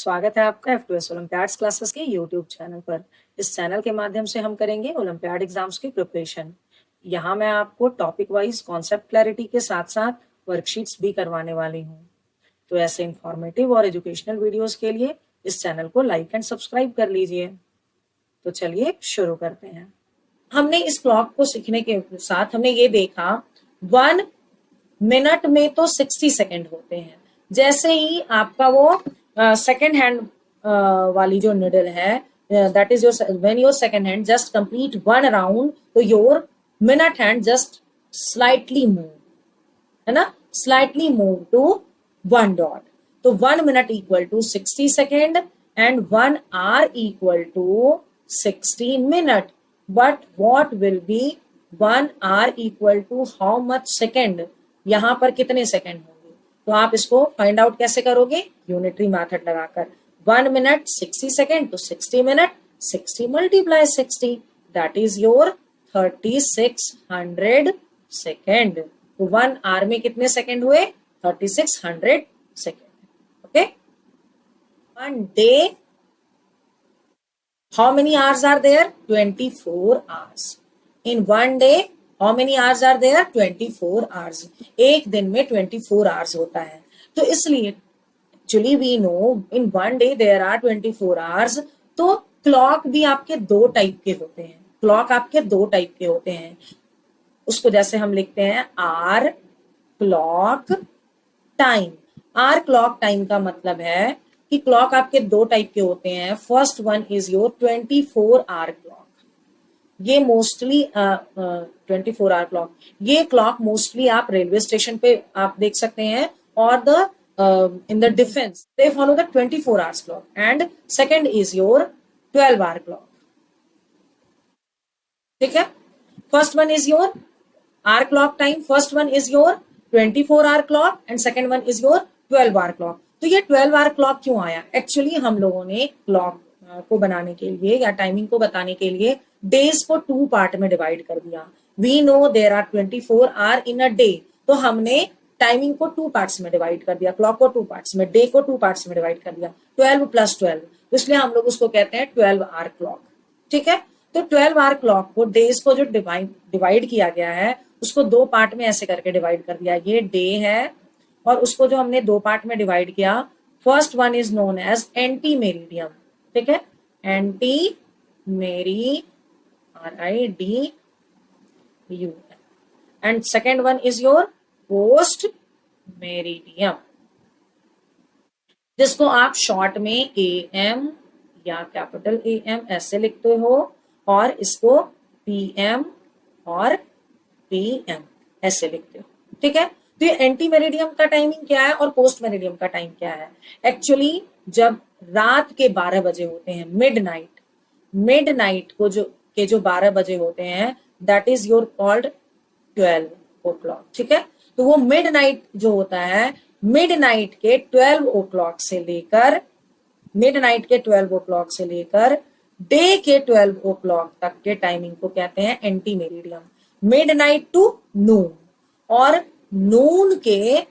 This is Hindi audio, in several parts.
स्वागत है आपका F2S ओलंपियाड्स क्लासेस के यूट्यूब चैनल पर। इस चैनल के माध्यम से हम करेंगे ओलंपियाड एग्जाम्स की प्रिपरेशन। यहाँ मैं आपको टॉपिक वाइज कॉन्सेप्ट क्लैरिटी के साथ साथ वर्कशीट्स भी करवाने वाली हूँ। तो ऐसे इंफॉर्मेटिव और एजुकेशनल वीडियोस के लिए इस चैनल को लाइक एंड सब्सक्राइब कर लीजिए। तो चलिए शुरू करते हैं। हमने इस क्लॉक को सीखने के साथ हमने ये देखा 1 मिनट में तो 60 सेकेंड होते हैं। जैसे ही आपका वो सेकेंड हैंड वाली जो निडल है, that is your when your second hand just complete 1 round, तो your minute hand just slightly move, है ना, स्लाइटली मूव टू 1 डॉट। तो 1 minute equal to 60 second and 1 hour equal to 60 minute. But what will be 1 hour equal to how much second? यहां पर कितने सेकेंड होंगे? तो आप इसको फाइंड आउट कैसे करोगे? यूनिटरी मेथड लगाकर। 1 मिनट 60 सेकेंड, तो 60 minute 60 multiply 60, that is your 3600 second. तो 1 आवर में कितने सेकेंड हुए? 3600 second. Okay, 1 day, how many hours are there? 24 hours. In 1 day, how many hours are there? 24 hours. एक दिन में 24 hours होता है। तो इसलिए actually we know in 1 day there are 24 hours. तो क्लॉक भी आपके 2 टाइप के होते हैं। क्लॉक आपके 2 टाइप के होते हैं। उसको जैसे हम लिखते हैं hour clock time. Hour clock time का मतलब है कि क्लॉक आपके 2 टाइप के होते हैं। First one is your 24 hour clock. ये मोस्टली 24 आवर क्लॉक, ये क्लॉक मोस्टली आप रेलवे स्टेशन पे आप देख सकते हैं, और the in the defence they follow the 24 hours clock. And second is your 12 hour clock. ठीक है, first one is your hour clock time, first one is your 24 hour clock and second one is your 12 hour clock. तो ये 12 आवर क्लॉक क्यों आया? एक्चुअली हम लोगों ने क्लॉक को बनाने के लिए या टाइमिंग को बताने के लिए डेज को 2 पार्ट में डिवाइड कर दिया। We know there are 24 hour in a day, तो हमने टाइमिंग को 2 पार्ट्स में डिवाइड कर दिया, क्लॉक को 2 पार्ट्स में, डे को 2 पार्ट्स में डिवाइड कर दिया, 12 + 12, तो इसलिए हम लोग उसको कहते हैं 12 आवर क्लॉक। ठीक है, तो 12 आवर क्लॉक को डेज को जो डिवाइड किया गया है उसको 2 पार्ट में ऐसे करके डिवाइड कर दिया। ये डे है और उसको जो हमने 2 पार्ट में डिवाइड किया, first one is known as ante meridiem. ठीक है, ante meridiem RIDUM, and second one is your post meridiem, जिसको आप शॉर्ट में AM या कैपिटल AM ऐसे लिखते हो, और इसको PM और PM ऐसे लिखते हो। ठीक है, तो ये एंटी मेरिडियम का टाइमिंग क्या है और पोस्ट मेरिडियम का टाइम क्या है? एक्चुअली जब रात के 12 बजे होते हैं, मिडनाइट को जो 12 बजे होते हैं, that is your called 12 o'clock। ठीक है, तो वो मिडनाइट जो होता है, मिडनाइट के 12 o'clock से लेकर डे के 12 o'clock तक के टाइमिंग को कहते हैं एंटी मेरिडियम। मिडनाइट टू नून, और नून के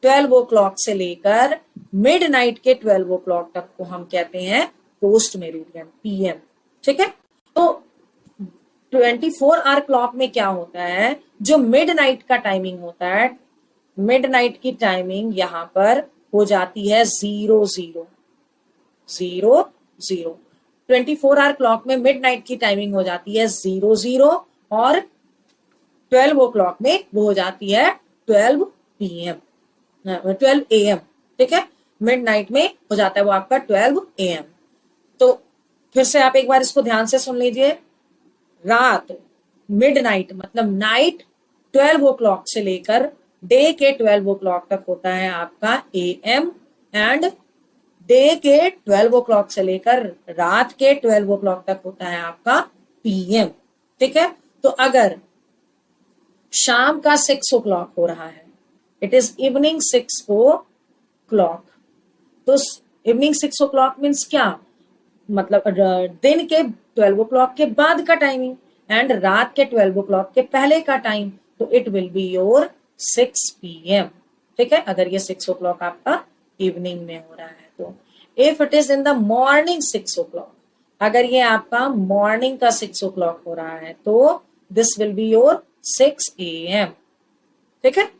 12 o'clock से लेकर मिडनाइट के 12 o'clock तक को हम कहते हैं पोस्ट मेरिडियम, PM। ठीक है, तो 24 आवर क्लॉक में क्या होता है, जो मिडनाइट का टाइमिंग होता है, मिडनाइट की टाइमिंग यहां पर हो जाती है 0000। 24 आवर क्लॉक में मिडनाइट की टाइमिंग हो जाती है 00, और 12 o'clock में वो हो जाती है 12 AM। ठीक है, मिडनाइट में हो जाता है वो आपका 12 AM। तो फिर से आप एक बार इसको ध्यान से सुन लीजिए। रात, मिडनाइट मतलब नाइट 12 o'clock से लेकर डे के 12 o'clock तक होता है आपका AM, एंड डे के 12 o'clock से लेकर रात के 12 o'clock तक होता है आपका PM। ठीक है, तो अगर शाम का 6 o'clock हो रहा है, इट इज इवनिंग 6 o'clock, तो इवनिंग 6 o'clock मीन्स क्या? मतलब दिन के 12 o'clock के बाद का टाइमिंग एंड रात के 12 o'clock के पहले का टाइम, तो it will be your 6 PM। ठीक है, अगर ये 6 o'clock आपका इवनिंग में हो रहा है सकते हो। If it is in the morning 6 o'clock, अगर ये आपका मॉर्निंग का 6 o'clock हो रहा है तो this will be your 6 AM। ठीक है,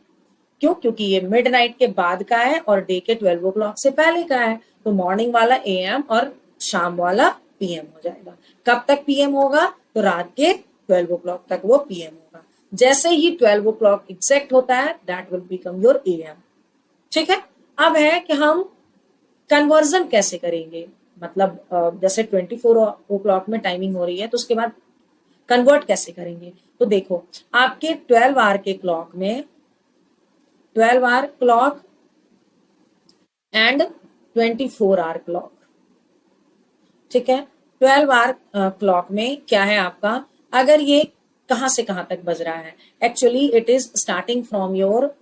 क्यों? क्योंकि ये मिडनाइट के बाद का है और डे के 12 o'clock से पहले का है, तो मॉर्निंग वाला AM और शाम वाला PM हो जाएगा। कब तक PM होगा? तो रात के 12 o'clock तक वो PM होगा। जैसे ही 12 o'clock एग्जैक्ट होता है, that will become your AM। ठीक है, अब है कि हम कन्वर्जन कैसे करेंगे, मतलब जैसे 24 o'clock में टाइमिंग हो रही है तो उसके बाद कन्वर्ट कैसे करेंगे। तो देखो, आपके 12 आवर के क्लॉक में 12 hour clock and 24 hour clock, ठीक है। 12 आवर क्लॉक में क्या है आपका, अगर ये कहां से कहां तक बज रहा है, actually it is starting from your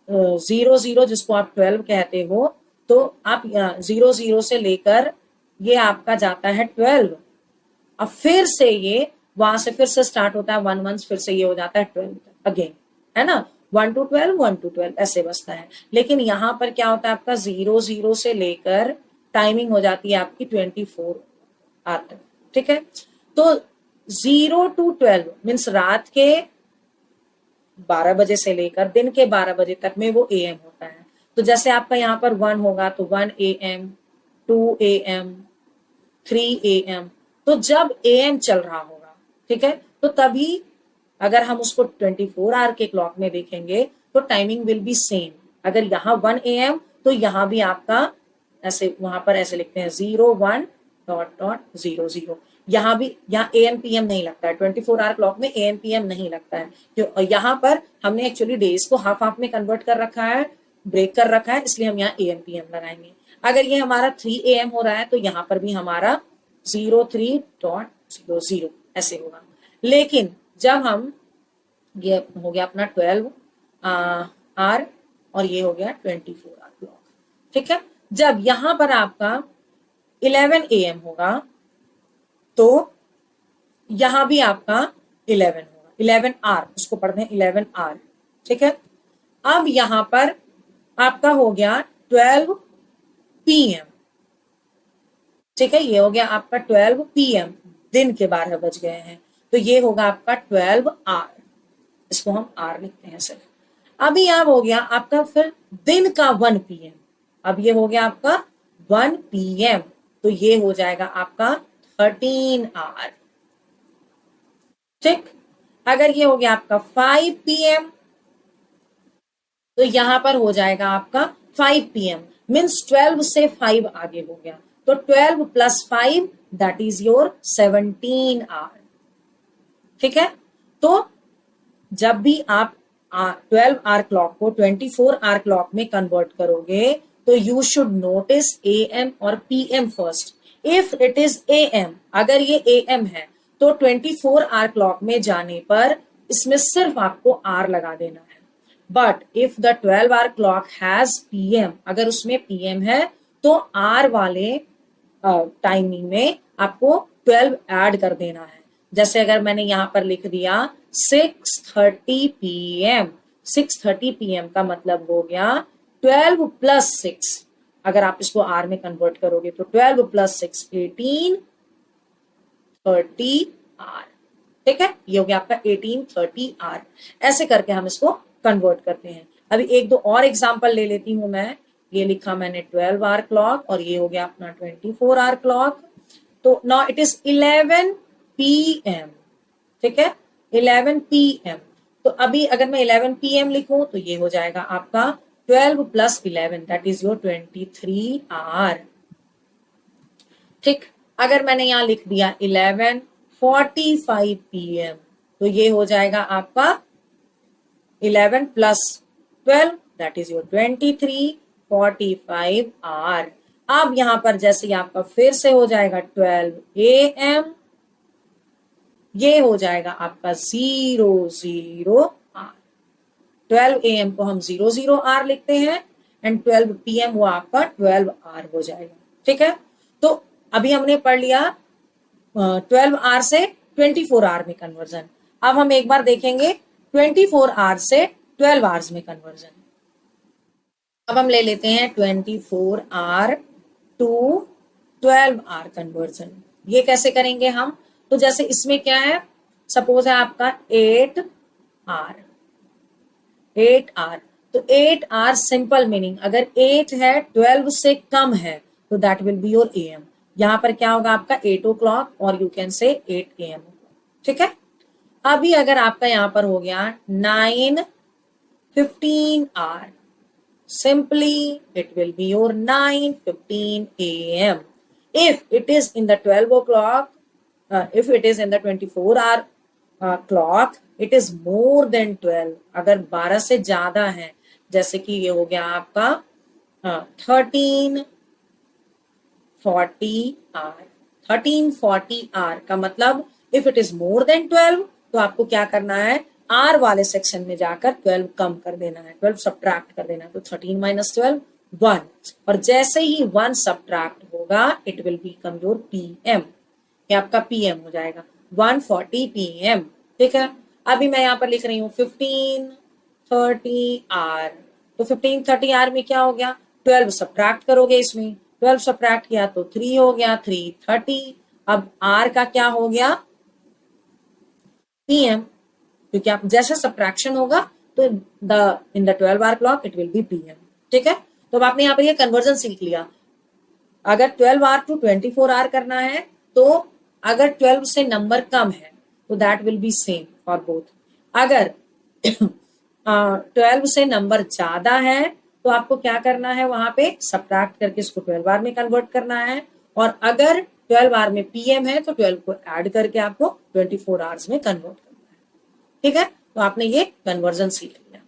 00 जिसको आप 12 कहते हो, तो आप 00 से लेकर ये आपका जाता है 12, अब फिर से ये वहां से फिर से स्टार्ट होता है 1 1, फिर से ये हो जाता है 12 अगेन, है ना। 1 to 12 1 to 12 ऐसे बसता है। लेकिन यहां पर क्या होता है, आपका 00 से लेकर टाइमिंग हो जाती है आपकी 24 आवर तक। ठीक है, तो 0 to 12 मीन्स रात के 12 बजे से लेकर दिन के 12 बजे तक में वो AM होता है। तो जैसे आपका यहाँ पर 1 होगा तो 1 AM, 2 AM, 3 AM। तो जब AM चल रहा होगा, ठीक है, तो तभी अगर हम उसको 24 आवर के क्लॉक में देखेंगे तो टाइमिंग विल बी सेम। अगर यहाँ 1 AM तो यहाँ भी आपका ऐसे, वहां पर ऐसे लिखते हैं 01.00। यहाँ भी, यहाँ AM PM नहीं लगता है, 24 आवर क्लॉक में AM PM नहीं लगता है, क्यों? यहाँ पर हमने एक्चुअली डेज को हाफ हाफ में कन्वर्ट कर रखा है, ब्रेक कर रखा है, इसलिए हम यहाँ AM PM लगाएंगे। अगर ये हमारा 3 AM हो रहा है तो यहाँ पर भी हमारा 03.00 ऐसे होगा। लेकिन जब हम, ये हो गया अपना 12 आवर और ये हो गया 24 आवर क्लॉक, ठीक है। जब यहां पर आपका 11 AM होगा तो यहां भी आपका 11 होगा, 11 आवर, उसको पढ़ते हैं 11 आवर, ठीक है। अब यहां पर आपका हो गया 12 PM, ठीक है, ये हो गया आपका 12 PM, दिन के 12 बज गए हैं, तो ये होगा आपका 12 आवर, इसको हम आर लिखते हैं सिर्फ। अभी अब हो गया आपका फिर दिन का 1 PM, अब ये हो गया आपका 1 PM, तो ये हो जाएगा आपका 13 आवर, ठीक। अगर ये हो गया आपका 5 PM तो यहां पर हो जाएगा आपका 5 PM, मीन्स 12 से 5 आगे हो गया, तो 12 + 5 दैट इज योर 17 आवर, ठीक है। तो जब भी आप 12 आवर क्लॉक को 24 आवर क्लॉक में कन्वर्ट करोगे तो यू शुड नोटिस AM और PM first. If it is AM, अगर ये AM है तो 24 आवर क्लॉक में जाने पर इसमें सिर्फ आपको R लगा देना है। But if the 12 hour clock has PM, अगर उसमें PM है तो R वाले टाइमिंग में आपको 12 ऐड कर देना है। जैसे अगर मैंने यहां पर लिख दिया 6:30 PM, 6:30 PM का मतलब हो गया 12 + 6, अगर आप इसको आर में कन्वर्ट करोगे तो 12 + 6 18, 30 आर, ठीक है, ये हो गया आपका 18 30 आर। ऐसे करके हम इसको कन्वर्ट करते हैं। अभी एक दो और एग्जांपल ले लेती हूं मैं। ये लिखा मैंने 12 आवर क्लॉक और ये हो गया अपना 24 आवर क्लॉक। तो नाउ इट इज 11 PM, ठीक है, 11 PM। तो अभी अगर मैं 11 PM लिखूं तो ये हो जाएगा आपका 12 + 11 दैट इज योर 23 आवर, ठीक। अगर मैंने यहां लिख दिया 11:45 PM तो ये हो जाएगा आपका 11 + 12 दैट इज योर 23:45 आवर। अब यहां पर जैसे आपका फिर से हो जाएगा 12 AM, ये हो जाएगा आपका 00 आर। 12 AM को हम 00 आर लिखते हैं एंड 12 PM वो आपका 12 आर हो जाएगा, ठीक है। तो अभी हमने पढ़ लिया 12 आर से 24 आर में कन्वर्जन। अब हम एक बार देखेंगे 24 आर से 12 आवर्स में कन्वर्जन। अब हम ले लेते हैं 24 आवर टू 12 आवर कन्वर्जन। ये कैसे करेंगे हम? तो जैसे इसमें क्या है, सपोज है आपका 8 आवर, 8 आवर, तो 8 आवर सिंपल मीनिंग, अगर 8 है 12 से कम है तो that will be your am. यहां पर क्या होगा आपका 8 o'clock और यू कैन से 8 AM। ठीक है। अभी अगर आपका यहां पर हो गया 9:15 our, simply it will be your 9:15 AM. If it is in the 12 o'clock, if it is in the 24 hour clock, it is more than 12। अगर 12 से ज्यादा है, जैसे कि ये हो गया आपका 13:40 आवर, 13:40 आवर का मतलब if it is more than 12 तो आपको क्या करना है, आर वाले सेक्शन में जाकर 12 कम कर देना है, 12 सब्ट्रैक्ट कर देना है। तो 13 - 12 1, और जैसे ही 1 सब्ट्रैक्ट होगा it will become your PM, ये आपका पीएम हो जाएगा 1:40 PM। ठीक है। अभी मैं यहाँ पर लिख रही हूँ 15:30 आवर, तो 15:30 आवर में क्या हो गया, 12 सब्ट्रैक्ट करोगे, इसमें 12 सब्ट्रैक्ट किया तो 3 हो गया, 3:30। अब आर का क्या हो गया, पीएम, क्योंकि आप जैसे सब्ट्रैक्शन होगा तो the in the 12 hour clock it will be PM. ठीक है। तो अब आपने यहाँ पर ये कन्वर्जन सीख लिया। अगर 12 आवर टू 24 आवर करना है तो अगर 12 से नंबर कम है तो that will be same for both. अगर 12 से नंबर ज्यादा है तो आपको क्या करना है, वहां पे सब्ट्रैक्ट करके इसको 12 आवर में कन्वर्ट करना है, और अगर 12 आवर में पीएम है तो 12 को ऐड करके आपको 24 आवर्स में कन्वर्ट करना है। ठीक है। तो आपने ये कन्वर्जन सीख लिया।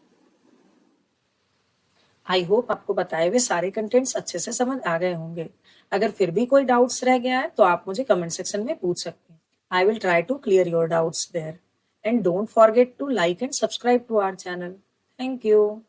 आई होप आपको बताए हुए सारे कंटेंट्स अच्छे से समझ आ गए होंगे। अगर फिर भी कोई डाउट्स रह गया है तो आप मुझे कमेंट सेक्शन में पूछ सकते हैं। I will try to clear your doubts there, and don't forget to like and subscribe to our channel. Thank you.